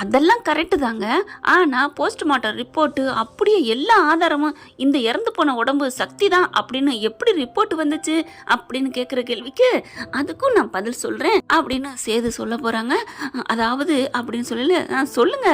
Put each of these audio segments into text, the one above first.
அதெல்லாம் கரெக்டு தாங்க. ஆனால் போஸ்ட்மார்ட்டம் ரிப்போர்ட்டு அப்படியே எல்லா ஆதாரமும் இந்த இறந்து போன உடம்பு சக்தி தான் அப்படின்னு எப்படி ரிப்போர்ட் வந்துச்சு அப்படின்னு கேட்குற கேள்விக்கு அதுக்கும் நான் பதில் சொல்கிறேன் அப்படின்னு சேது சொல்ல போகிறாங்க. அதாவது அப்படின்னு சொல்லல சொல்லுங்க.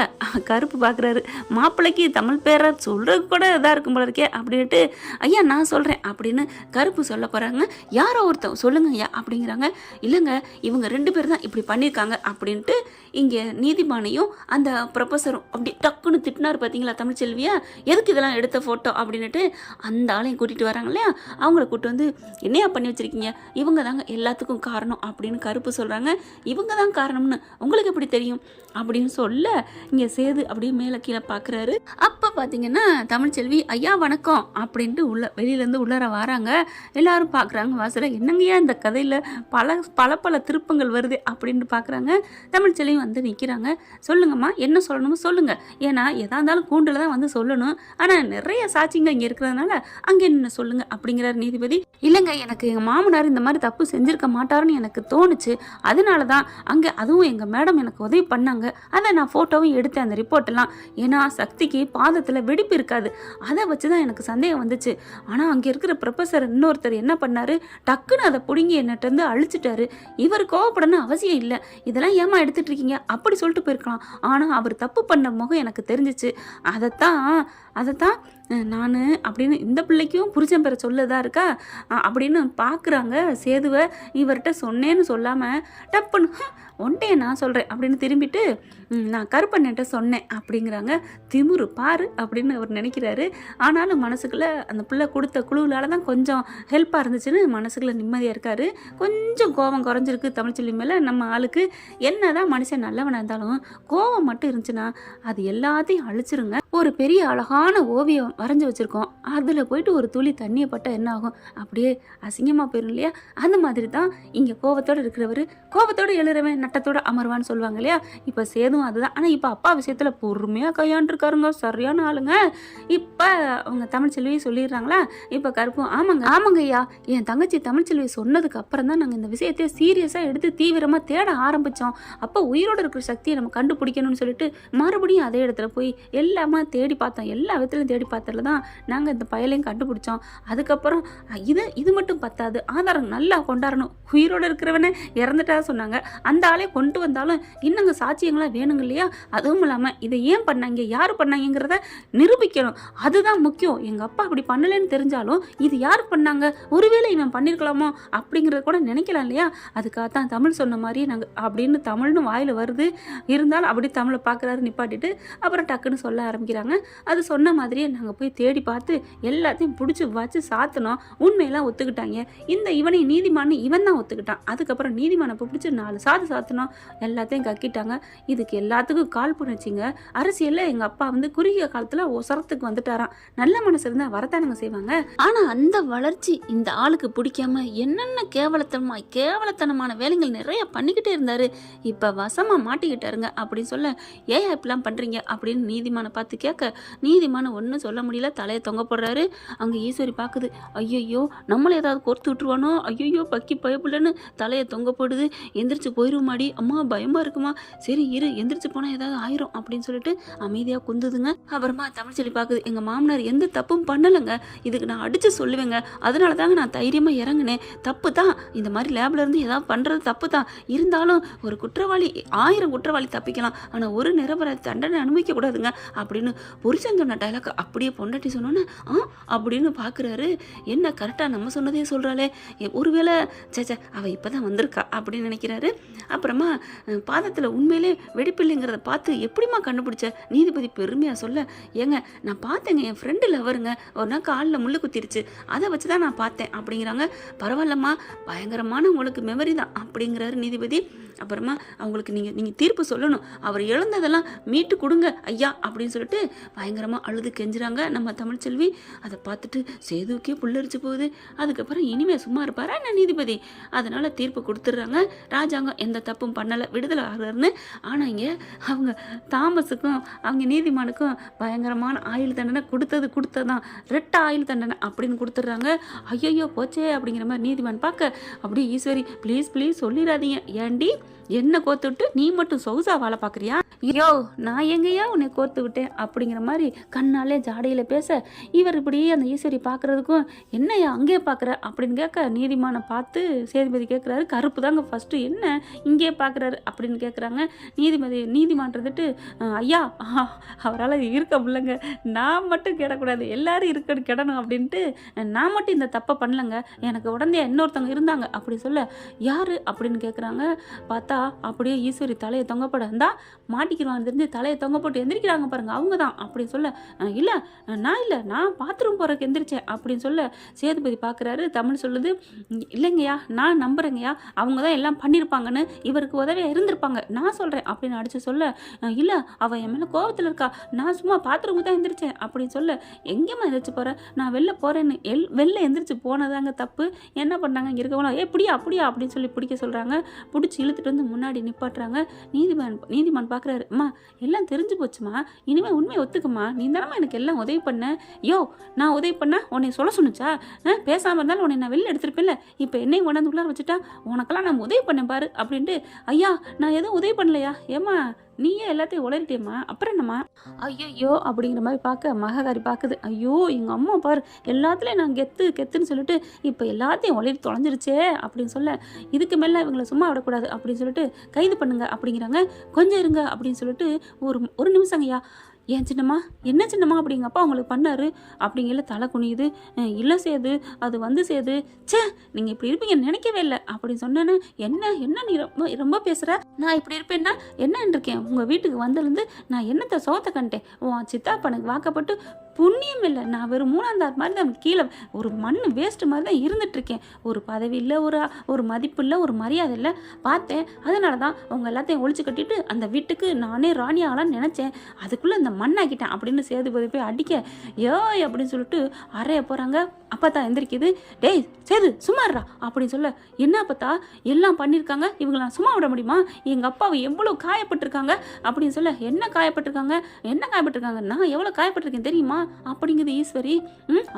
கருப்பு பார்க்குறாரு, மாப்பிள்ளைக்கு தமிழ் பேரை சொல்கிறது கூட இதாக இருக்கும் போல இருக்கே அப்படின்ட்டு ஐயா நான் சொல்கிறேன் அப்படின்னு கருப்பு சொல்ல போகிறாங்க. யாரோ ஒருத்தன் சொல்லுங்க ஐயா அப்படிங்கிறாங்க. இல்லைங்க இவங்க 2 பேர் தான் இப்படி பண்ணியிருக்காங்க அப்படின்ட்டு இங்கே நீதிமானையும் அந்த ப்ரொஃபஸரும் அப்படி டக்குன்னு திட்டினார். பார்த்தீங்களா தமிழ்ச்செல்வியா, எதுக்கு இதெல்லாம் எடுத்த ஃபோட்டோ அப்படின்ட்டு அந்த ஆளையும் கூட்டிகிட்டு வராங்க இல்லையா, அவங்கள கூப்பிட்டு வந்து என்னையா பண்ணி வச்சுருக்கீங்க, இவங்க தாங்க எல்லாத்துக்கும் காரணம் அப்படின்னு கருப்பு சொல்கிறாங்க. இவங்க தான் காரணம்னு உங்களுக்கு எப்படி தெரியும் அப்படின்னு சொல்ல இங்கே சேது அப்படியே மேலே கீழே பார்க்குறாரு. அப்போ பார்த்தீங்கன்னா தமிழ்ச்செல்வி ஐயா வணக்கம் அப்படின்ட்டு வெளியிலேருந்து உள்ளார வராங்க. எல்லாரும் பார்க்குறாங்க வாசல, என்னங்கய்யா இந்த கதையில் பல திருப்பங்கள் வருது அப்படின்ட்டு பார்க்குறாங்க. தமிழ்ச்செல்வி வந்து நிற்கிறாங்க. சொல்லுங்கம்மா என்ன சொல்லணுமோ சொல்லுங்கள், ஏன்னா எதா இருந்தாலும் கூண்டில் தான் வந்து சொல்லணும், ஆனால் நிறைய சாட்சிங்க இங்கே இருக்கிறதுனால அங்கே என்ன சொல்லுங்கள் அப்படிங்கிறார் நீதிபதி. இல்லைங்க எனக்கு எங்கள் மாமனார் இந்த மாதிரி தப்பு செஞ்சுருக்க மாட்டாருன்னு எனக்கு தோணுச்சு, அதனால தான் அங்கே அதுவும் எங்கள் மேடம் எனக்கு உதவி பண்ணாங்க, அதை நான் ஃபோட்டோவும் எடுத்தேன் அந்த ரிப்போர்ட்டெல்லாம். ஏன்னா சக்திக்கு பாதத்தில் வெடிப்பு இருக்காது, அதை வச்சு தான் எனக்கு சந்தேகம் வந்துச்சு. ஆனால் அங்கே இருக்கிற ப்ரொஃபஸர் இன்னொருத்தர் என்ன பண்ணார், டக்குன்னு அதை பிடுங்கி என்னட்டேருந்து அழிச்சிட்டாரு. இவர் கோவப்படணும் அவசியம் இல்லை, இதெல்லாம் ஏமா எடுத்துட்டு இருக்கீங்க அப்படி சொல்லிட்டு போயிருக்கலாம். ஆனால் அவர் தப்பு பண்ண முகம் எனக்கு தெரிஞ்சிச்சு, அதைத்தான் நான் அப்படின்னு இந்த பிள்ளைக்கும் புருஷன் பேரை சொல்லதான் இருக்கா அப்படின்னு பார்க்குறாங்க. சேதுவை இவர்கிட்ட சொன்னேன்னு சொல்லாமல் டப்புன்னு ஒன்ட்டே நான் சொல்கிறேன் அப்படின்னு திரும்பிட்டு நான் கருப்பண்ணன்ட்ட சொன்னேன் அப்படிங்கிறாங்க. திமுரு பாரு அப்படின்னு அவர் நினைக்கிறாரு. ஆனாலும் மனசுக்குள்ளே அந்த பிள்ளை கொடுத்த குழுவிலால தான் கொஞ்சம் ஹெல்ப்பாக இருந்துச்சுன்னு மனசுக்குள்ளே நிம்மதியாக இருக்காரு. கொஞ்சம் கோபம் குறைஞ்சிருக்கு தமிழ்ச்செல்வி மேலே. நம்ம ஆளுக்கு என்ன தான் மனுஷன் நல்லவனாக இருந்தாலும் கோபம் மட்டும் இருந்துச்சுன்னா அது எல்லாத்தையும் அழிச்சிருங்க. ஒரு பெரிய அழகான ஓவியம் வரைஞ்சி வச்சுருக்கோம், அதில் போயிட்டு ஒரு துளி தண்ணியை பட்டால் என்ன ஆகும், அப்படியே அசிங்கமாக போயிடும் இல்லையா. அந்த மாதிரி தான் இங்கே கோபத்தோடு இருக்கிறவர் கோபத்தோடு எழுறவன் நட்டத்தோடு அமர்வான்னு சொல்லுவாங்க இல்லையா. இப்போ சேதும் அதுதான். ஆனால் இப்போ அப்பா விஷயத்தில் பொறுமையாக கையாண்டுருக்காருங்க, சரியான ஆளுங்க. இப்போ அவங்க தமிழ்ச்செல்வி சொல்லிடுறாங்களா. இப்போ கருப்பும் ஆமாங்க ஐயா, என் தங்கச்சி தமிழ்ச்செல்வி சொன்னதுக்கு அப்புறம் தான் நாங்கள் இந்த விஷயத்தையே சீரியஸாக எடுத்து தீவிரமாக தேட ஆரம்பித்தோம். அப்போ உயிரோடு இருக்கிற சக்தியை நம்ம கண்டுபிடிக்கணும்னு சொல்லிட்டு மறுபடியும் அதே இடத்துல போய் எல்லாமே தேடி பார்த்தோம். எல்லா விதத்துலையும் தேடி பார்த்ததுல தான் நாங்கள் இந்த பயலையும் கண்டுபிடிச்சோம். அதுக்கப்புறம் இது மட்டும் பத்தாது, ஆதாரம் நல்லா கொண்டாடணும். உயிரோடு இருக்கிறவனே இறந்துட்டா சொன்னாங்க, அந்த ஆளே கொண்டு வந்தாலும் இன்னுங்க சாட்சியங்களாம் வேணுங்க இல்லையா. அதுவும் இல்லாமல் இதை ஏன் பண்ணாங்க, யார் பண்ணாங்கிறத நிரூபிக்கணும், அதுதான் முக்கியம். எங்கள் அப்பா அப்படி பண்ணலைன்னு தெரிஞ்சாலும் இது யார் பண்ணாங்க, ஒருவேளை இவன் பண்ணியிருக்கலாமோ அப்படிங்கிறத கூட நினைக்கலாம் இல்லையா. அதுக்காகத்தான் தமிழ் சொன்ன மாதிரி நாங்கள் அப்படின்னு தமிழ்னு வாயில் வருது, இருந்தாலும் அப்படி தமிழை பார்க்குறாரு நிப்பாட்டிட்டு அப்புறம் டக்குன்னு சொல்ல ஆரம்பிக்கிறாங்க. அது சொன்ன மாதிரியே நாங்கள் போய் தேடி பார்த்து எல்லாத்தையும் பிடிச்சி வச்சு சாத்தினோம். உண்மையெல்லாம் ஒத்துக்கிட்டாங்க. இவனை நீதிமான் இவன் தான் ஒத்துக்கிட்டான். அதுக்கப்புறம் நீதிமானை பிடிச்சி 4 சாத்தினோம், எல்லாத்தையும் கக்கிட்டாங்க. இதுக்கு எல்லாத்துக்கும் கால் புணர்ச்சிங்க. அரசியலில் எங்கள் அப்பா வந்து குறுகிய காலத்தில் ஒசரத்துக்கு வந்துட்டாராம். நல்ல மனசு இருந்தால் வரத்தானுங்க செய்வாங்க. ஆனால் அந்த வளர்ச்சி இந்த ஆளுக்கு பிடிக்காம என்னென்ன கேவலத்தனமான வேலைகள் நிறைய பண்ணிக்கிட்டே இருந்தார். இப்போ வசமாக மாட்டிக்கிட்டாருங்க அப்படின்னு சொல்ல, ஏன் இப்படிலாம் பண்ணுறீங்க அப்படின்னு நீதிமானை பார்த்து கேட்க, நீதிமான ஒன்றும் சொல்ல முடியல, தலையை தொங்க போடுறாரு. அங்கே ஈஸ்வரி பார்க்குது, ஐயோ நம்மளை ஏதாவது கோர்த்து விட்டுருவானோ, ஐயோ பக்கி பயப்புலன்னு தலையை தொங்க போடுது. எந்திரிச்சு போயிடுமாடி, அம்மா பயமாக இருக்குமா, சரி இரு எந்திரிச்சு போனால் ஏதாவது ஆயிரும் அப்படின்னு சொல்லிட்டு அமைதியாக குந்துதுங்க. அப்புறமா தமிழ்ச்செல்வி பார்க்குது, எங்கள் மாமனார் எந்த தப்பும் பண்ணலைங்க, இதுக்கு நான் அடித்து சொல்லுவேங்க, அதனால தாங்க நான் தைரியமாக இறங்கினேன். தப்பு தான், இந்த மாதிரி லேபில் இருந்து ஏதாவது பண்ணுறது தப்பு தான், இருந்தாலும் ஒரு குற்றவாளி 1000 குற்றவாளி தப்பிக்கலாம், ஆனால் ஒரு நிரபராதி தண்டனை அனுபவிக்க கூடாதுங்க அப்படின்னு புருஷன் சொன்ன டைலாக் அப்படியே பொண்டாட்டி சொன்னோன்னே அப்படின்னு பார்க்குறாரு. என்ன கரெக்டாக நம்ம சொன்னதே சொல்கிறாளே, ஒருவேளை சேச்சா அவள் இப்போ தான் வந்திருக்கா அப்படின்னு நினைக்கிறாரு. அப்புறமா பாதத்தில் உண்மையிலே வெடிப்பில்லைங்கிறத பார்த்து எப்படிமா கண்டுபிடிச்ச நீதிபதி பெருமையாக சொல்ல, ஏங்க நான் பார்த்தேங்க, என் ஃப்ரெண்டு லவருங்க, ஒரு நாள் காலில் முள்ளு குத்திருச்சு, அதை வச்சு தான் நான் பார்த்தேன் அப்படிங்கிறாங்க. பரவாயில்லம்மா, பயங்கரமான உங்களுக்கு மெமரி தான் அப்படிங்கிறாரு நீதிபதி. அப்புறமா அவங்களுக்கு நீங்கள் தீர்ப்பு சொல்லணும், அவர் இழந்ததெல்லாம் மீட்டு கொடுங்க ஐயா அப்படின்னு சொல்லிட்டு பயங்கரமாக அழுது கெஞ்சுறாங்க. சொல்கிறாங்க நம்ம தமிழ்ச்செல்வி. அதை பார்த்துட்டு சேதுவுக்கே புல்லரிச்சு போகுது. அதுக்கப்புறம் இனிமேல் சும்மா இருப்பாரா என்ன நீதிபதி? அதனால் தீர்ப்பு கொடுத்துட்றாங்க. ராஜாங்கம் எந்த தப்பும் பண்ணலை, விடுதலை ஆகிறாருன்னு. ஆனால் இங்கே அவங்க தாமஸுக்கும் அவங்க நீதிமானுக்கும் பயங்கரமான ஆயுள் தண்டனை கொடுத்ததான் ரெட்ட ஆயுள் தண்டனை அப்படின்னு கொடுத்துட்றாங்க. ஐயோ போச்சே அப்படிங்கிற மாதிரி நீதிமான் பார்க்க அப்படியே ஈஸ்வரி ப்ளீஸ் ப்ளீஸ் சொல்லிடாதீங்க. ஏண்டி என்ன கோத்து விட்டு நீ மட்டும் சொகுசா வாழை பார்க்குறியா? ஐயோ நான் எங்கேயா உன்னை கோத்து விட்டேன் அப்படிங்கிற மாதிரி கண்ணாலே ஜாடையில் பேச இவர் இப்படி அந்த ஈஸ்வரி பார்க்குறதுக்கும் என்னையா அங்கேயே பார்க்குற அப்படின்னு கேட்க நீதிமானை பார்த்து சேதுபதி கேட்குறாரு. கருப்பு தாங்க ஃபஸ்ட்டு என்ன இங்கேயே பார்க்குறாரு அப்படின்னு கேட்குறாங்க. நீதிமான் இருந்துட்டு ஐயா அவரால் இருக்க முடியலங்க, நான் மட்டும் கிடக்கூடாது, எல்லாரும் கிடணும் அப்படின்ட்டு நான் மட்டும் இந்த தப்பை பண்ணலங்க, எனக்கு உடனே இன்னொருத்தவங்க இருந்தாங்க அப்படி சொல்ல யார் அப்படின்னு கேட்குறாங்க. பார்த்தா அப்படியே ஈஸ்வரி தலையை தொங்கப்பட இருந்தா மாட்டிக்கிறான் தெரிஞ்சு தலையை தொங்க போட்டு எந்திரிக்கிறாங்க பாருங்க, அவங்க தான் அப்படி சொல்ல இல்லை நான் பாத்ரூம் போகிறக்கு எந்திரிச்சேன் அப்படின்னு சொல்ல சேதுபதி பார்க்குறாரு. தமிழ் சொல்லுது இல்லைங்கய்யா நான் நம்புறேங்கய்யா, அவங்க தான் எல்லாம் பண்ணியிருப்பாங்கன்னு, இவருக்கு உதவியாக இருந்திருப்பாங்க, நான் சொல்கிறேன் அப்படின்னு அடித்து சொல்ல இல்லை அவள் என் மேலே கோபத்தில் இருக்கா, நான் சும்மா பாத்ரூமுக்கு தான் எந்திரிச்சேன் அப்படின்னு சொல்ல எங்கேம்மா எந்திரிச்சு போகிறேன், நான் வெளில போகிறேன்னு வெளில எந்திரிச்சு போனதாங்க தப்பு, என்ன பண்ணாங்க இங்கே இருக்கவங்களா எப்படியா அப்படின்னு சொல்லி பிடிக்க சொல்கிறாங்க. பிடிச்சி இழுத்துட்டு வந்து முன்னாடி நிப்பாட்டுறாங்க. நீதிமான் பார்க்குறாரு. அம்மா எல்லாம் தெரிஞ்சு போச்சுமா, இனிமேல் உண்மையை ஒத்துக்குமா, நீ தானம்மா எனக்கு எல்லாம் உதவி பண்ண, நான் உதவி பண்ண உன்னை சொல்ல சொன்னிச்சா, பேசாமல் இருந்தாலும் உன்னை நான் வெளில எடுத்துருப்பேன்ல, இப்போ என்னையும் கொண்டாந்து உள்ளார வச்சுட்டா, உனக்கெல்லாம் நான் உதவி பண்ணேன் பாரு அப்படின்ட்டு. ஐயா நான் எதுவும் உதவி பண்ணலையா, ஏம்மா நீயே எல்லாத்தையும் உளறிட்டேம்மா, அப்புறம் என்னம்மா ஐயோ அப்படிங்கிற மாதிரி பார்க்க மகாகாரி பார்க்குது. ஐயோ எங்கள் அம்மா பாரு எல்லாத்துலேயும் நான் கெத்துன்னு சொல்லிட்டு இப்போ எல்லாத்தையும் உளறி தொலைஞ்சிருச்சே அப்படின்னு சொல்ல இதுக்கு மேலே இவங்களை சும்மா விடக்கூடாது அப்படின்னு சொல்லிட்டு கைது பண்ணுங்க அப்படிங்கிறாங்க. கொஞ்சம் இருங்க அப்படின்னு சொல்லிட்டு ஒரு நிமிஷங்கய்யா, ஏன் சின்னம்மா என்ன சின்னம்மா அப்படிங்க அப்பா உங்களுக்கு பண்ணாரு அப்படிங்கல தலை குனியுது. இல்லை சேது அது சேது சே நீங்கள் இப்படி இருப்பீங்கன்னு நினைக்கவே இல்லை அப்படின்னு சொன்னேன்னு என்ன நீ ரொம்ப பேசுகிற, நான் இப்படி இருப்பேன்னா என்னன்னு இருக்கேன், உங்கள் வீட்டுக்கு வந்ததுலேருந்து நான் என்னத்தை சோத்தை கண்டேன், உன் சித்தாப்பனுக்கு வாக்கப்பட்டு புண்ணியம் இல்லை, நான் வெறும் மூணாந்தார் மாதிரி தான் கீழே ஒரு மண் வேஸ்ட் மாதிரி தான் இருந்துகிட்ருக்கேன், ஒரு பதவி இல்லை, ஒரு மதிப்பு இல்லை, ஒரு மரியாதை இல்லை பார்த்தேன், அதனால தான் உங்கள் எல்லாத்தையும் ஒழிச்சு கட்டிட்டு அந்த வீட்டுக்கு நானே ராணி ஆகலான்னு நினச்சேன், அதுக்குள்ளே இந்த மண்ணாக்கிட்டேன் அப்படின்னு சேதுபதி போய் அடிக்க ஏய் அப்படின்னு சொல்லிட்டு அறைய போகிறாங்க. அப்பா தான் எந்திரிக்குது. டேய் சேது சும்மாறா அப்படின்னு சொல்ல என்ன அப்பத்தா எல்லாம் பண்ணியிருக்காங்க, இவங்களை நான் சும்மா விட முடியுமா, எங்கள் அப்பாவை எவ்வளோ காயப்பட்டிருக்காங்க அப்படின்னு சொல்ல என்ன காயப்பட்டிருக்காங்க நான் எவ்வளோ காயப்பட்டிருக்கேன் தெரியுமா அப்படிங்குது ஈஸ்வரி.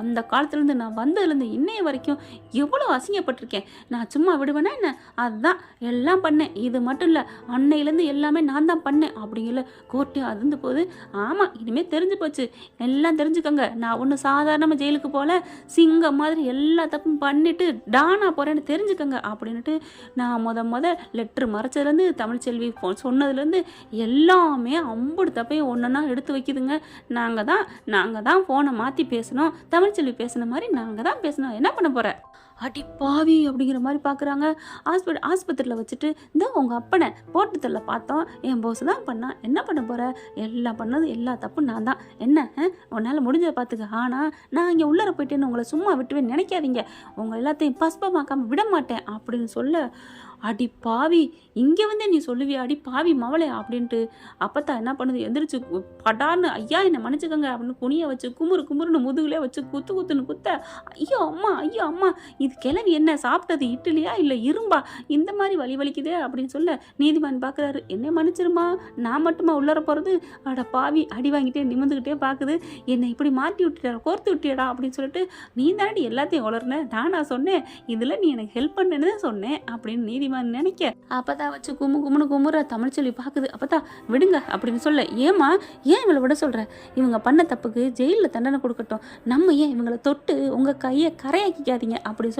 அந்த காலத்துலேருந்து நான் வந்ததுலேருந்து இன்னைய வரைக்கும் எவ்வளோ அசிங்கப்பட்டிருக்கேன், நான் சும்மா விடுவேன்னா என்ன, அதுதான் எல்லாம் பண்ணேன், இது மட்டும் இல்லை அன்னையிலேருந்து எல்லாமே நான் தான் பண்ணேன் அப்படிங்கல கோர்ட்டு அதிர்ந்து போகுது. ஆமாம் இனிமேல் தெரிஞ்சு போச்சு, எல்லாம் தெரிஞ்சுக்கோங்க, நான் ஒன்றும் சாதாரணமாக ஜெயிலுக்கு போல சிங்கம் மாதிரி எல்லா தப்பும் பண்ணிட்டு டானா போகிறேன்னு தெரிஞ்சுக்கோங்க அப்படின்ட்டு நான் முத லெட்ரு மறைச்சதுலேருந்து தமிழ்ச்செல்வி சொன்னதுலேருந்து எல்லாமே அம்புடு தப்பையும் ஒன்றுன்னா எடுத்து வைக்குதுங்க. நாங்கள் தான் ஃபோனை மாற்றி பேசணும், தமிழ்ச்செல்வி பேசுன மாதிரி நாங்கள் தான் பேசணும், என்ன பண்ண போகிற அடி பாவி அப்படிங்கிற மாதிரி பார்க்குறாங்க. ஆஸ்பத்திரியில் வச்சுட்டு இந்த உங்கள் அப்பனை போட்டுத்தள்ள பார்த்தோம், என் போஸ் தான் பண்ணான், என்ன பண்ண போகிற, எல்லாம் பண்ணது எல்லா தப்பும் நான் தான், என்ன உன்னால் முடிஞ்சதை பார்த்துக்க, ஆனால் நான் இங்கே உள்ளர போயிட்டேன்னு உங்களை சும்மா விட்டுவேன் நினைக்காதீங்க, உங்கள் எல்லாத்தையும் பஸ்பமாக்காமல் விட மாட்டேன் அப்படின்னு சொல்ல அடி பாவி இங்கே வந்து நீ சொல்லுவியா அடி பாவி மவளே அப்படின்ட்டு அப்பத்தான் என்ன பண்ணுது எந்திரிச்சு படான்னு ஐயா என்னை மன்னிச்சுக்கோங்க அப்படின்னு குனிய வச்சு குமுறுன்னு முதுகுலே வச்சு குத்துன்னு குத்த ஐயோ அம்மா இது கிளவி என்ன சாப்பிட்டது இட்லியா இல்லை இரும்பா இந்த மாதிரி வலிக்குதே அப்படின்னு சொல்ல நீதிமான் பார்க்குறாரு. என்னை மன்னிச்சிருமா, நான் மட்டுமா உள்ளர போகிறது, அட பாவி அடி வாங்கிட்டே நிமிந்துக்கிட்டே பார்க்குது, என்னை இப்படி மாட்டி விட்டுட்டா கோர்த்து விட்டியடா அப்படின்னு சொல்லிட்டு நீ தானடி எல்லாத்தையும் வளர்ன, நான் சொன்னேன் இதில் நீ எனக்கு ஹெல்ப் பண்ணேன்னு தான் சொன்னேன் அப்படின்னு நீதிமான் நினைக்க அப்பதான் வச்சு குமுற தமிழ்ச்செல்வி பார்க்குது. அப்பதான் விடுங்க அப்படின்னு சொல்ல ஏன் இவளை விட சொல்ற, இவங்க பண்ண தப்புக்கு ஜெயிலில் தண்டனை கொடுக்கட்டும், நம்ம ஏன் இவங்களை தொட்டு உங்க கையை கரையாக்கிக்காதீங்க அப்படின்னு சொல்ல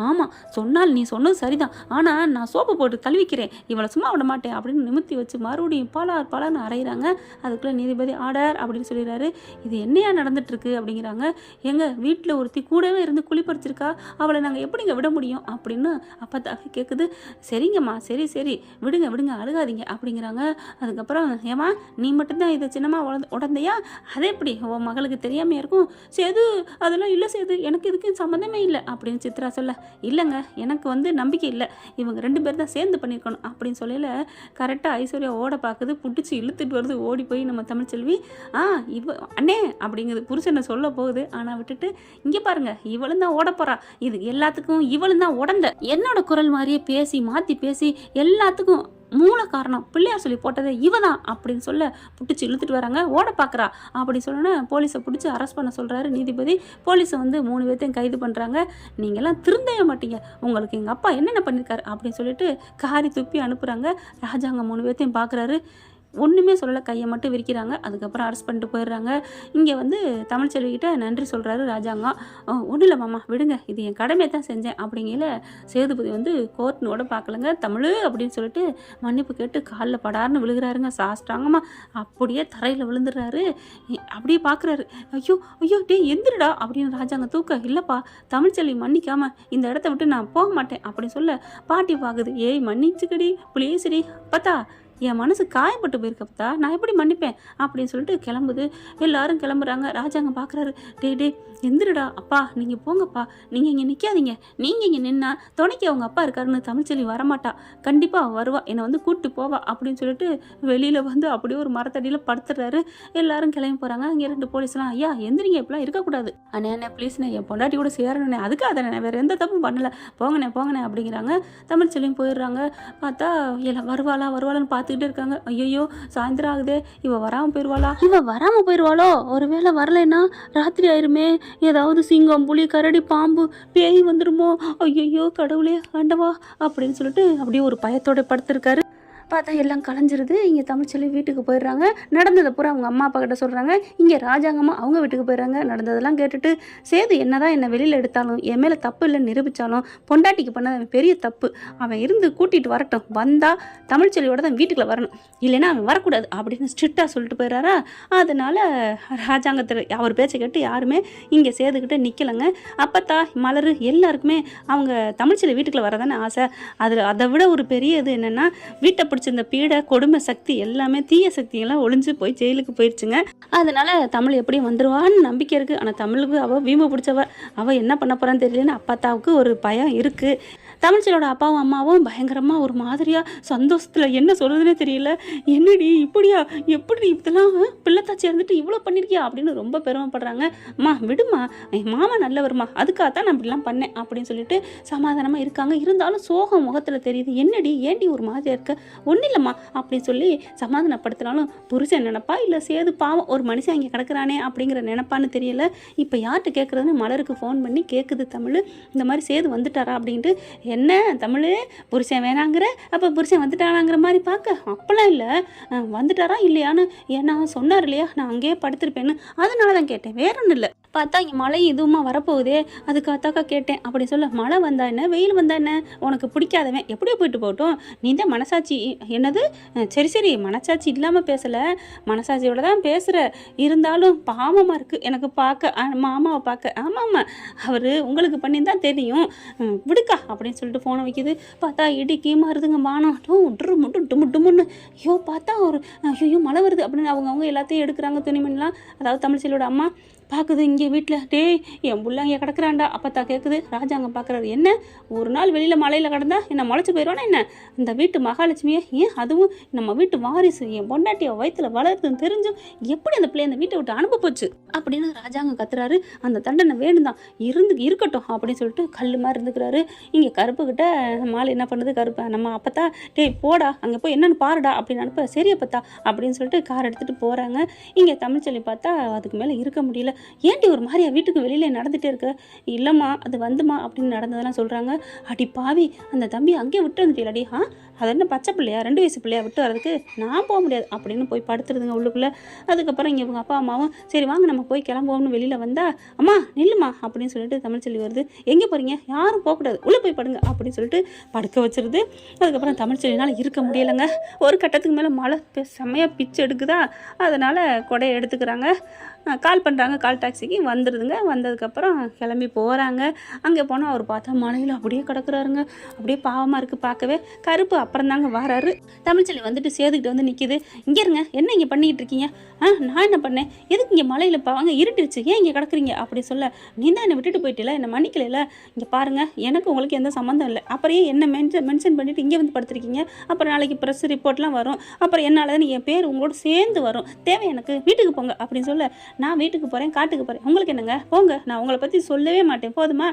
ஆமா சொன்னால் நீ சொன்னது சரிதான், ஆனா நான் சோப்பு போட்டு கழுவிக்கிறேன், இவளை சும்மா விட மாட்டேன் அப்படின்னு நிமித்தி வச்சு மறுபடியும் பலான்னு அரைகிறாங்க. அதுக்குள்ள நீதிபதி ஆர்டர் அப்படின்னு சொல்லிடுறாரு. இது என்னையா நடந்துட்டு இருக்கு அப்படிங்கிறாங்க. எங்க வீட்டில் ஒருத்தி கூடவே இருந்து குளிப்பறிச்சிருக்கா, அவளை நாங்கள் எப்படிங்க விட முடியும் அப்படின்னு அப்பத்தாக கேட்குது. சரிங்கம்மா சரி சரி விடுங்க விடுங்க அழுகாதீங்க அப்படிங்கிறாங்க. அதுக்கப்புறம் ஏம்மா நீ மட்டும்தான் இதை சின்னம்மா உடந்தையா, அதே எப்படி உன் மகளுக்கு தெரியாமல் இருக்கும்? சேது அதெல்லாம் இல்லை சேது, எனக்கு இதுக்கு சம்மந்தமே இல்லை அப்படின்னு சித்ரா சொல்ல, இல்லைங்க எனக்கு வந்து நம்பிக்கை இல்லை, இவங்க 2 பேர் தான் சேர்ந்து பண்ணியிருக்கணும் அப்படின்னு சொல்லல கரெக்டாக ஐஸ்வர்யா ஓட பார்க்குது, பிடிச்சி இழுத்துட்டு வருது. ஓடி போய் நம்ம தமிழ்ச்செல்வி இவ அண்ணே அப்படிங்கிறது புருஷனை சொல்ல போகுது. ஆனால் விட்டுட்டு இங்கே பாருங்க இவளும் தான் ஓட போறா, இது எல்லாத்துக்கும் இவளும் தான் உடந்த, என்னோட குரல் மாதிரியே பேசி மாற்றி பேசி எல்லாத்துக்கும் மூல காரணம் பிள்ளையார் சொல்லி போட்டதே இவ தான் அப்படின்னு சொல்ல பிடிச்சி இழுத்துட்டு வராங்க. ஓட பார்க்குறா அப்படி சொன்னோன்னே போலீஸை பிடிச்சி அரெஸ்ட் பண்ண சொல்கிறாரு நீதிபதி. போலீஸை வந்து 3 பேர்த்தையும் கைது பண்ணுறாங்க. நீங்கள்லாம் திருந்தவே மாட்டீங்க, உங்களுக்கு எங்கள் அப்பா என்னென்ன பண்ணியிருக்காரு அப்படின்னு சொல்லிட்டு காரி துப்பி அனுப்புகிறாங்க. ராஜாங்க 3 பேர்த்தையும் பார்க்குறாரு, ஒன்றுமே சொல்லலை, கையை மட்டும் விரிக்கிறாங்க. அதுக்கப்புறம் அரெஸ்ட் பண்ணிட்டு போயிடுறாங்க. இங்கே வந்து தமிழ்ச்செல்விக்கிட்ட நன்றி சொல்கிறாரு ராஜாங்கம். ஒன்றும் இல்லை மாமா விடுங்க, இது என் கடமையை தான் செஞ்சேன் அப்படிங்கல சேதுபதி வந்து கோர்ட்னோட பார்க்கலங்க. தமிழ் அப்படின்னு சொல்லிட்டு மன்னிப்பு கேட்டு காலில் படார்னு விழுகிறாருங்க. சாஸ்டாங்கம்மா அப்படியே தரையில் விழுந்துடுறாரு. அப்படியே பார்க்குறாரு, ஐயோ ஐயோ டே எந்திரடா அப்படின்னு ராஜாங்க தூக்க, இல்லைப்பா தமிழ்ச்செல்வி மன்னிக்காம இந்த இடத்த விட்டு நான் போக மாட்டேன் அப்படின்னு சொல்ல பாட்டி பார்க்குது, ஏய் மன்னிச்சுக்கடி ப்ளீஸ்டி, பார்த்தா என் மனசு காயப்பட்டு போயிருக்கப்பத்தா, நான் எப்படி மன்னிப்பேன் அப்படின்னு சொல்லிட்டு கிளம்புது. எல்லாரும் கிளம்புறாங்க. ராஜாங்க பார்க்குறாரு, டே எந்திரடா அப்பா, நீங்கள் போங்கப்பா, நீங்கள் இங்கே நிற்காதீங்க, நீங்கள் இங்கே நின்னா துணைக்கு அவங்க அப்பா இருக்காருன்னு தமிழ்ச்செல்வி வரமாட்டா, கண்டிப்பாக வருவா, என்னை வந்து கூப்பிட்டு போவா அப்படின்னு சொல்லிட்டு வெளியில் வந்து அப்படியே ஒரு மரத்தடியில் படுத்துடுறாரு. எல்லாரும் கிளம்பி போகிறாங்க. இங்கே 2 போலீஸ்லாம், ஐயா எந்திரிங்க, இப்பெல்லாம் இருக்கக்கூடாது, அண்ணே ப்ளீஸ்ண்ணே என் பொண்டாட்டி கூட சேரணுண்ணே, அதுக்காக தானே வேறு எந்த தப்பும் பண்ணலை, போங்கண்ணே அப்படிங்கிறாங்க. தமிழ்ச்செல்வியும் போயிடுறாங்க. பார்த்தா எல்லாம் வருவாளான்னு பார்த்துக்கிட்டே இருக்காங்க. ஐயோ சாயந்தரம் ஆகுதே, இவ வராமல் போயிடுவாளோ, ஒருவேளை வரலைன்னா ராத்திரி ஆயிருமே, ஏதாவது சிங்கம் புலி கரடி பாம்பு பேய் வந்துடுமோ, ஐயோ கடவுளே ஆண்டவா அப்படின்னு சொல்லிட்டு அப்படியே ஒரு பயத்தோட படுத்திருக்காரு. பார்த்தா எல்லாம் கலைஞ்சிருது. இங்கே தமிழ்ச்செல்வி வீட்டுக்கு போயிடுறாங்க. நடந்ததை பூரா அவங்க அம்மா அப்பா கிட்ட சொல்கிறாங்க. இங்கே ராஜாங்கம்மா அவங்க வீட்டுக்கு போயிடுறாங்க. நடந்ததெல்லாம் கேட்டுட்டு சேது என்னதான் என்னை வெளியில் எடுத்தாலும் என் மேலே தப்பு இல்லைன்னு நிரூபித்தாலும் பொண்டாட்டிக்கு பண்ணது பெரிய தப்பு, அவன் இருந்து கூட்டிகிட்டு வரட்டும், வந்தால் தமிழ்ச்செல்வியோட தான் வீட்டுக்குள்ளே வரணும், இல்லைன்னா அவன் வரக்கூடாது அப்படின்னு ஸ்ட்ரிக்டாக சொல்லிட்டு போயிடுறாரா. அதனால் ராஜாங்கத்தில் அவர் பேச்சை கேட்டு யாருமே இங்கே சேதுக்கிட்ட நிற்கலைங்க. அப்பத்தா மலர் எல்லாருக்குமே அவங்க தமிழ்ச்செல்வி வீட்டுக்குள்ளே வரதானே ஆசை. அதை விட ஒரு பெரிய இது என்னென்னா வீட்டை பிடிச்சிருந்த பீடை கொடுமை சக்தி எல்லாமே தீய சக்தியெல்லாம் ஒளிஞ்சு போய் ஜெயிலுக்கு போயிடுச்சுங்க. அதனால தமிழ் எப்படியும் வந்துடுவான்னு நம்பிக்கை இருக்குது. ஆனால் தமிழுக்கு அவள் வீம்பு பிடிச்சவ, அவள் என்ன பண்ண போகிறான்னு தெரியலன்னு அப்பாத்தாவுக்கு ஒரு பயம் இருக்குது. தமிழ்ச்செல்வியோட அப்பாவும் அம்மாவும் பயங்கரமாக ஒரு மாதிரியாக சந்தோஷத்தில் என்ன சொல்கிறதுனே தெரியல. என்னடி இப்படியா, எப்படி இதெல்லாம் பிள்ளைத்தாச்சி இருந்துட்டு இவ்வளோ பண்ணியிருக்கியா அப்படின்னு ரொம்ப பெருமைப்படுறாங்க. அம்மா விடுமா, என் மாமா நல்லவருமா, அதுக்காகத்தான் நான் இப்படிலாம் பண்ணேன் அப்படின்னு சொல்லிட்டு சமாதானமாக இருக்காங்க. இருந்தாலும் சோகம் முகத்தில் தெரியுது. என்னடி ஏண்டி ஒரு மாதிரியாக இருக்க, ஒன்றும் இல்லைம்மா அப்படின்னு சொல்லி சமாதானப்படுத்தினாலும் புருஷன் நினைப்பா இல்லை சேது பாவம் ஒரு மனுஷன் இங்கே கிடக்குறானே அப்படிங்கிற நினைப்பான்னு தெரியல. இப்போ யார்கிட்ட கேட்குறதுன்னு மலருக்கு ஃபோன் பண்ணி கேட்குது தமிழ், இந்த மாதிரி சேது வந்துட்டாரா அப்படின்ட்டு. என்ன தமிழ் புருஷன் வேணாங்கிற, அப்போ புருஷன் வந்துட்டானாங்கிற மாதிரி பார்க்க, அப்பெல்லாம் இல்லை வந்துட்டாரா இல்லையான்னு, ஏன்னா சொன்னார் இல்லையா நான் அங்கேயே படுத்திருப்பேன்னு, அதனால தான் கேட்டேன், வேற ஒன்றும் இல்லை. பார்த்தா இங்கே மழை இதுவுமா வரப்போகுதே, அதுக்காக கேட்டேன் அப்படின்னு சொல்ல, மழை வந்தா என்ன வெயில் வந்தா என்ன, உனக்கு பிடிக்காதவன் எப்படியோ போயிட்டு போகட்டும், நீ தான் மனசாட்சி. என்னது சரி மனசாட்சி இல்லாமல் பேசலை, மனசாட்சியோட தான் பேசுகிற, இருந்தாலும் பாவமாக இருக்குது எனக்கு பார்க்க, மாமாவை பார்க்க. ஆமாம் அவர் உங்களுக்கு பண்ணியிருந்தான் தெரியும், விடுக்கா அப்படின்னு சொல்லிட்டு ஃபோனை வைக்கிது. பார்த்தா இடி கீமா இருதுங்க, வானம் டுமுன்னு. ஐயோ பார்த்தா ஒரு ஐயோ மழை வருது அப்படின்னு அவங்க எல்லாத்தையும் எடுக்கிறாங்க துணிமணிலாம். அதாவது தமிழ்ச்செல்வியோட அம்மா பார்க்குது இங்கே வீட்டில், டேய் என் புள்ள இங்கே கிடக்குறாண்டா. அப்பத்தா கேட்குது. ராஜாங்க பார்க்குறாரு, என்ன ஒரு நாள் வெளியில் மலையில் கிடந்தா என்ன முளைச்சி போயிடுவானா என்ன, இந்த வீட்டு மகாலட்சுமியை, ஏன் அதுவும் நம்ம வீட்டு வாரிசு, என் பொண்டாட்டியை வயிற்றுல வளருதுன்னு தெரிஞ்சும் எப்படி அந்த பிள்ளை அந்த வீட்டை விட்டு அனுப்ப போச்சு அப்படின்னு ராஜாங்க கத்துறாரு. அந்த தண்டனை வேணும்தான், இருக்கட்டும் அப்படின்னு சொல்லிட்டு கல் மாதிரி இருந்துக்கிறாரு. இங்கே கருப்புக்கிட்ட மாலை என்ன பண்ணுது, கருப்பு நம்ம அப்பத்தா டேய் போடா அங்கே போய் என்னென்னு பாருடா அப்படின்னு அனுப்ப, சரி அப்பத்தா அப்படின்னு சொல்லிட்டு கார் எடுத்துகிட்டு போகிறாங்க. இங்கே தமிழ்ச்செல்வி பார்த்தா அதுக்கு மேலே இருக்க முடியல. ஏன்டி ஒரு மாதிரியா வீட்டுக்கு வெளியில நடந்துகிட்டே இருக்க, இல்லைம்மா அது வந்துமா அப்படின்னு நடந்ததெல்லாம் சொல்கிறாங்க. அடி பாவி, அந்த தம்பி அங்கேயே விட்டு வந்துட்டீங்களடி, அது என்ன பச்சை பிள்ளையா 2 வயசு பிள்ளையா விட்டு வரதுக்கு, நான் போக முடியாது அப்படின்னு போய் படுத்துருதுங்க உள்ளுக்குள்ளே. அதுக்கப்புறம் இங்கே இவங்க அப்பா அம்மாவும் சரி வாங்க நம்ம போய் கிளம்புவோம்னு வெளியில் வந்தா, அம்மா நில்லுமா அப்படின்னு சொல்லிட்டு தமிழ்ச்செல்வி வருது. எங்கே போகிறீங்க, யாரும் போகக்கூடாது, உள்ளே போய் படுங்க அப்படின்னு சொல்லிட்டு படுக்க வச்சிருது. அதுக்கப்புறம் தமிழ்ச்செல்வினால் இருக்க முடியலைங்க. ஒரு கட்டத்துக்கு மேலே மழை செம்மையாக பிச்சு எடுக்குதா, அதனால் கொடையை எடுத்துக்கிறாங்க. கால் பண்ணுறாங்க, கால் டாக்ஸிக்கு வந்துடுதுங்க. வந்ததுக்கப்புறம் கிளம்பி போகிறாங்க. அங்கே போனால் அவர் பார்த்தா மலையில் அப்படியே கிடக்குறாருங்க. அப்படியே பாவமாக இருக்குது பார்க்கவே. கருப்பு அப்புறம் தாங்க வராரு. தமிழ்ச்செல்வி வந்துட்டு சேதுக்கிட்ட வந்து நிற்கிது. இங்கே இருங்க, என்ன இங்கே பண்ணிக்கிட்டு இருக்கீங்க? நான் என்ன பண்ணேன்? எதுக்கு இங்கே மலையில் வாங்க, இருட்டுருச்சு, ஏன் இங்கே கிடக்குறீங்க அப்படி சொல்ல, நீ தான் என்னை விட்டுட்டு போயிட்டில, என்னை மன்னிக்கல, இங்கே பாருங்கள் எனக்கு உங்களுக்கு எந்த சம்மந்தம் இல்லை, அப்புறம் என்ன மென்ஷன் பண்ணிவிட்டு இங்கே வந்து படுத்துருக்கீங்க, அப்புறம் நாளைக்கு ப்ரெஸ் ரிப்போர்ட்லாம் வரும், அப்புறம் என்னால் தான் என் பேர் உங்களோட சேர்ந்து வரும், தேவை எனக்கு, வீட்டுக்கு போங்க அப்படின்னு சொல்ல, நான் வீட்டுக்கு போகிறேன், காட்டுக்கு போகிறேன், உங்களுக்கு என்னங்க, போங்க, நான் உங்களை பற்றி சொல்லவே மாட்டேன், போதுமா?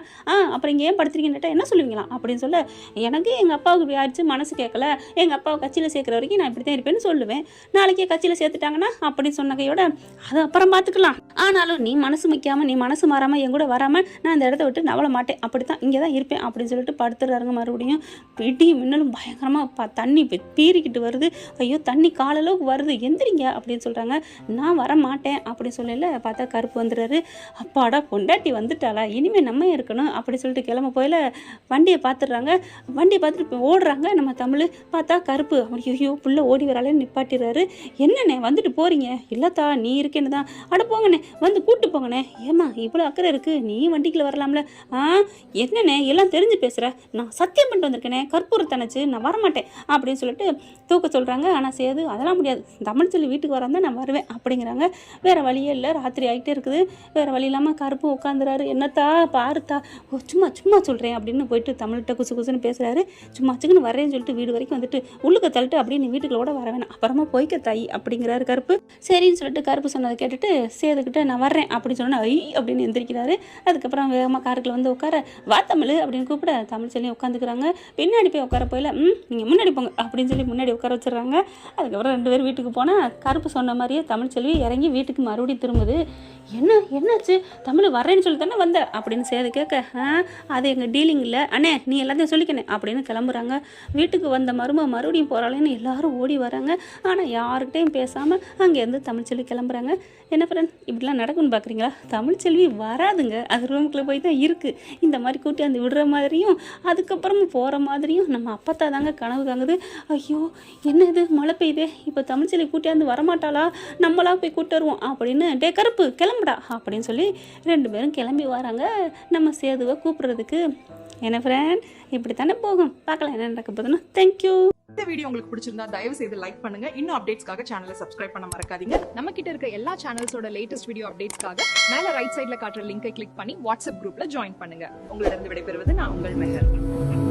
அப்புறம் இங்கே ஏன் படுத்துருக்கீங்கன்னு என்ன சொல்லுவீங்களா அப்படின்னு சொல்ல, எனக்கு எங்கள் அப்பாவுக்கு இப்படி ஆயிடுச்சு, மனசு கேட்கல, எங்கள் அப்பாவை கட்சியில் சேர்க்குற வரைக்கும் நான் இப்படி தான் இருப்பேன்னு சொல்லுவேன், நாளைக்கே கட்சியில் சேர்த்துட்டாங்கன்னா அப்படின்னு சொன்னகையோட அது அப்புறம் பார்த்துக்கலாம், ஆனாலும் நீ மனசு வைக்காமல், நீ மனசு மாறாமல், என் கூட வராமல் நான் இந்த இடத்த விட்டு நவள மாட்டேன், அப்படி தான் இங்கே தான் இருப்பேன் அப்படின்னு சொல்லிட்டு படுத்துடுறாருங்க. மறுபடியும் இடியும் மின்னலும் பயங்கரமாக தண்ணி பீறிக்கிட்டு வருது. ஐயோ தண்ணி காலளவுக்கு வருது, எந்திரிங்க அப்படின்னு சொல்கிறாங்க. நான் வர மாட்டேன் அப்படின்னு சொல்லல. பார்த்தா கருப்பு வந்துடுறாரு. அப்பாடா பொண்டாட்டி வந்துட்டாளா, இனிமேல் நம்ம இருக்கணும் அப்படி சொல்லிட்டு கிளம்ப போயில வண்டியை பார்த்துடுறாங்க. வண்டியை பார்த்துட்டு ஓடுறாங்க. நம்ம தமிழ் பார்த்தா கருப்பு ஐயோ புள்ள ஓடி வராலே நிப்பாட்டிடுறாரு. என்னண்ணே வந்துட்டு போகிறீங்க? இல்லைத்தா நீ இருக்கேன்னு தான். அட போங்கண்ணே, வந்து கூப்பிட்டு போங்கண்ணே. ஏம்மா இவ்வளோ அக்கறை இருக்குது, நீ வண்டிக்குள்ள வரலாம்ல? என்னண்ணே எல்லாம் தெரிஞ்சு பேசுகிற, நான் சத்தியம் பண்ணிட்டு வந்திருக்கேனே, கற்பூர தனச்சு, நான் வரமாட்டேன் அப்படின்னு சொல்லிட்டு தூக்க சொல்கிறாங்க. ஆனால் சேது அதெல்லாம் முடியாது, தமிழ்ச்செல்வி வீட்டுக்கு வராந்தான் நான் வருவேன் அப்படிங்கிறாங்க. வேறு வழியே இல்லை, ராத்திரி ஆகிட்டே இருக்குது, வேறு வழி இல்லாமல் கருப்பு உட்காந்துறாரு. என்னத்தா பாருத்தா, சும்மா சும்மா சொல்கிறேன் அப்படின்னு போயிட்டு தமிழ்கிட்ட குசு குசுன்னு பேசுகிறாரு. சும்மா வச்சுக்குன்னு வரேன்னு சொல்லிட்டு வீடு வரைக்கும் வந்துட்டு உள்ளுக்க தள்ளிட்டு அப்படியே நீ வீட்டுக்குள்ள வர வேணாம், அப்புறமா போய்க்க தாய் அப்படிங்கிறாரு கருப்பு. சரின்னு சொல்லிட்டு கருப்பு சொன்னதை கேட்டுட்டு சேதுக்கிட்ட நான் வர்றேன் அப்படின்னு சொன்னா ஐ அப்படின்னு எந்திரிக்கிறாரு. அதுக்கப்புறம் வேகமாக காருக்குள்ள வந்து உட்கார, வா தமிழ் அப்படின்னு கூப்பிட தமிழ்ச்செல்வி உட்காந்துக்கிறாங்க. பின்னாடி போய் உட்கார போயில நீங்கள் முன்னாடி போங்க அப்படின்னு சொல்லி முன்னாடி உட்கார வச்சிடுறாங்க. அதுக்கப்புறம் 2 பேர் வீட்டுக்கு போனால் கருப்பு சொன்ன மாதிரியே தமிழ்ச்செல்வி இறங்கி வீட்டுக்கு மறுபடியும் திரும்புது. என்னாச்சு தமிழ் வரேன்னு சொல்லி தானே வந்த அப்படின்னு சேது கேட்க, அது எங்கள் டீலிங் இல்லை அண்ணே, நீ எல்லாத்தையும் சொல்லிக்கணே அப்படின்னு கிளம்புறாங்க. வீட்டுக்கு வந்த மறுபடியும் போகிறாளேன்னு எல்லாரும் ஓடி வராங்க. ஆனால் யாருக்கிட்டையும் பேசாமல் அங்கேருந்து தமிழ்ச்செல்வி கிளம்புறாங்க. என்ன ஃப்ரெண்ட் இப்படிலாம் நடக்கும்னு பார்க்குறீங்களா? தமிழ்ச்செல்வி வராதுங்க, அது ரூமுக்குள்ளே போய் தான் இருக்குது. இந்த மாதிரி கூட்டி அந்த விடுற மாதிரியும் அதுக்கப்புறமும் போகிற மாதிரியும் நம்ம அப்பத்தா தாங்க கனவு காங்குது. ஐயோ என்ன இது மழை பெய்யுதே, இப்போ தமிழ்ச்செல்வி கூட்டியாந்து வரமாட்டாளா, நம்மளா போய் கூட்டு வருவோம் அப்படின்னு, டே கருப்பு கிளம்புடா அப்படின்னு சொல்லி 2 பேரும் கிளம்பி வராங்க நம்ம சேதுவை கூப்பிட்றதுக்கு. என்ன ஃப்ரெண்ட் இப்படி தானே போகும், பார்க்கலாம் என்ன நடக்க போகுதுன்னு. தேங்க்யூ. இந்த வீடியோ உங்களுக்கு பிடிச்சிருந்தா தயவு செய்து லைக் பண்ணுங்க. இன்னும் அப்டேட்ஸ்க்காக சேனலை சப்ஸ்கிரைப் பண்ண மறக்காதீங்க. நம்ம கிட்ட இருக்க எல்லா சேனல்ஸோட லேட்டஸ்ட் வீடியோ அப்டேட்ஸ்க்காக மேல ரைட் சைடுல காட்டுற லிங்கை கிளிக் பண்ணி வாட்ஸ்அப் குரூப்ல ஜாயின் பண்ணுங்க. உங்களிடம் விடைபெறுவது நான் உங்கள் மெஹர்.